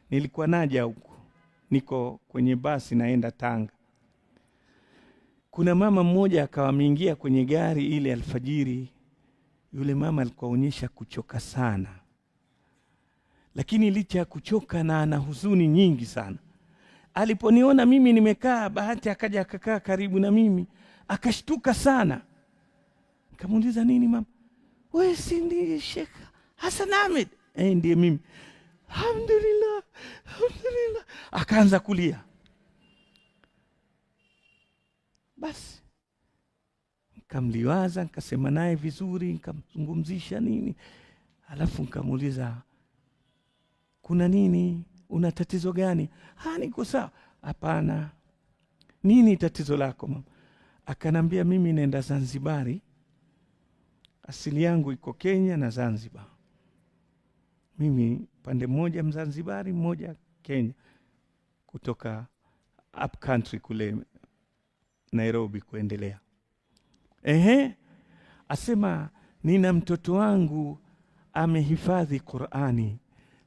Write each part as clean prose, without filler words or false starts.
nilikuwa naja huku, niko kwenye basi naenda Tanga. Kuna mama mmoja akawa ameingia kwenye gari ile alfajiri. Yule mama alikuwa onyesha kuchoka sana, lakini licha ya kuchoka na ana huzuni nyingi sana. Aliponiona mimi nimekaa, bahati akaja akakaa karibu na mimi, akashtuka sana. Nikamuuliza, nini mama? Wewe si ndiye Sheikh Hassan Ahmed? Ndiye mimi. Alhamdulillah, alhamdulillah. Akaanza kulia. Basi nikamliwaza, nikasema naye vizuri, nikamzungumzisha nini. Alafu nikamuuliza, kuna nini? Una tatizo gani? Niko sawa. Hapana. Nini tatizo lako mama? Akanambia, mimi naenda Zanzibari. Asili yangu iko Kenya na Zanzibar. Mimi pande mmoja Mzanzibari, mmoja Kenya. Kutoka up country kule Nairobi kuendelea. Asema, nina mtoto wangu amehifadhi Qur'ani,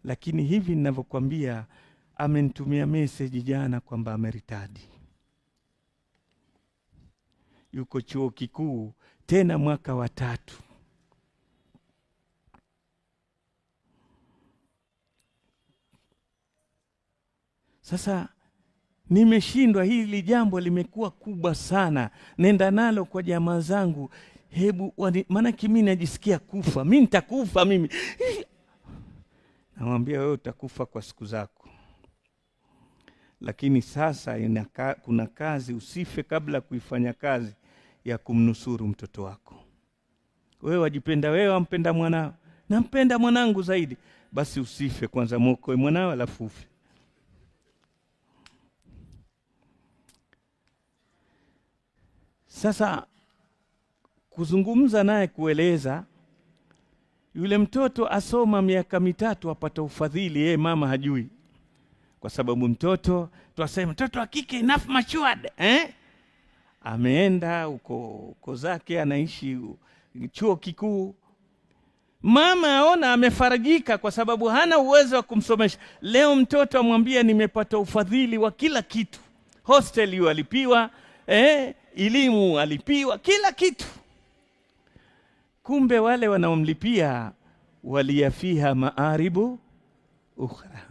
lakini hivi ninavyokuambia amenitumia message jana kwamba ameritadi. Yuko chuo kikuu tena mwaka wa 3. Sasa nimeshindwa, hili jambo limekuwa kubwa sana. Nenda nalo kwa jamaa zangu, hebu maana kimi najisikia kufa. Mimi nitakufa mimi. Namwambia, wewe utakufa kwa siku zako. Lakini sasa kuna kazi, usife kabla kuifanya kazi ya kumnusuru mtoto wako. Wewe wajipenda, wewe wampenda mwanao. Nampenda mwanangu zaidi. Basi usife kwanza, mwokoe mwanao alafu ufe. Sasa kuzungumza naye, kueleza, yule mtoto asoma miaka 3 apata ufadhili, yeye mama hajui. Kwa sababu mtoto tuasema mtoto wa kike enough matured, ameenda uko zake, anaishi chuo kikuu. Mama aona amefarajika kwa sababu hana uwezo wa kumsomesha. Leo mtoto amwambia, nimepata ufadhili wa kila kitu. Hostel yu alipiwa, elimu alipiwa, kila kitu. Kumbe wale wanaomlipia waliyafiha maaribu ukhra.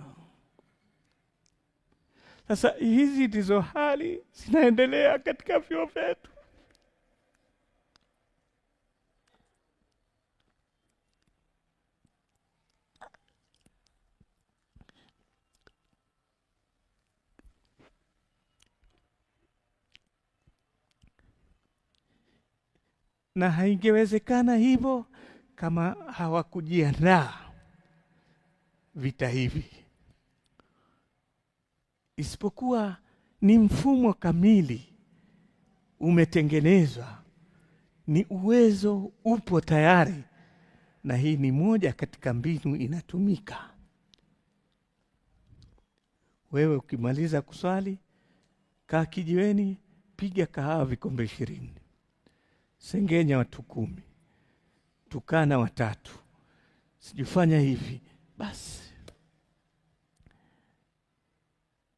Sasa hizi ndizo hali zinaendelea katika vyuo vyetu. Na haingewezekana hivyo kama hawakujiandaa vita hivi. Isipokuwa ni mfumo kamili umetengenezwa, ni uwezo upo tayari, na hii ni moja katika mbinu inatumika. Wewe ukimaliza kuswali, kaa kijiweni, piga kahawa vikombe 20. Sengenya watu 10. Tukana 3. Sijifanya hivi. Basi.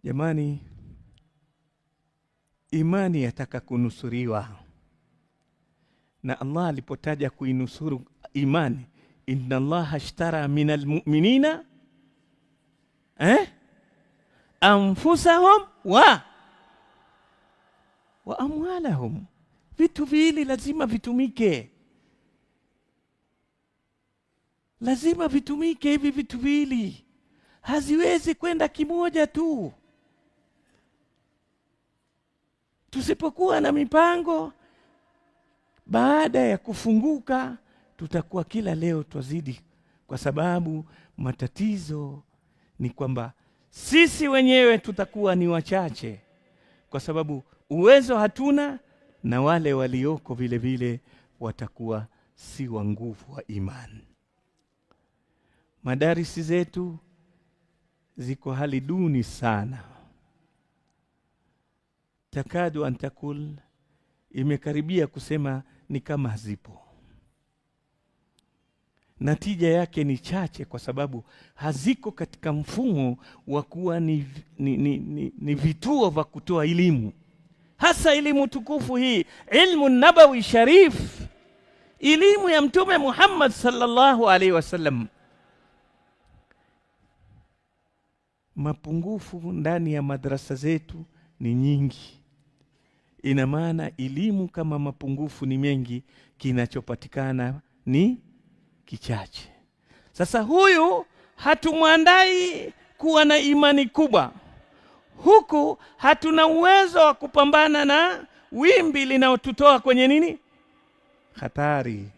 Jamani, imani yataka kunusuriwa. Na Allah alipotaja kuinusuru imani, inna Allah ashtara minal mu'minina anfusahum wa amwalahum. Vitu viwili lazima vitumike. Lazima vitumike hivi vitu viwili. Haziwezi kwenda kimoja tu. Tusipokuwa na mipango, baada ya kufunguka tutakuwa kila leo twazidi, kwa sababu matatizo ni kwamba sisi wenyewe tutakuwa ni wachache, kwa sababu uwezo hatuna, na wale walioko vile vile watakuwa si wa nguvu wa imani. Madarisi zetu ziko hali duni sana. Takadu antakul, imekaribia kusema ni kama hazipo. natija yake ni chache, kwa sababu haziko katika mfumo wa kuwa ni vituo vya kutoa elimu, hasa elimu tukufu hii, ilmu nabawi sharif, elimu ya Mtume Muhammad sallallahu alaihi wasallam. Mapungufu ndani ya madrasa zetu ni nyingi. Ina maana elimu kama mapungufu ni mengi, kinachopatikana ni kichache. Sasa huyu hatumwandai kuwa na imani kubwa, huku hatuna uwezo wa kupambana na wimbi linaotutoa kwenye nini? Hatari.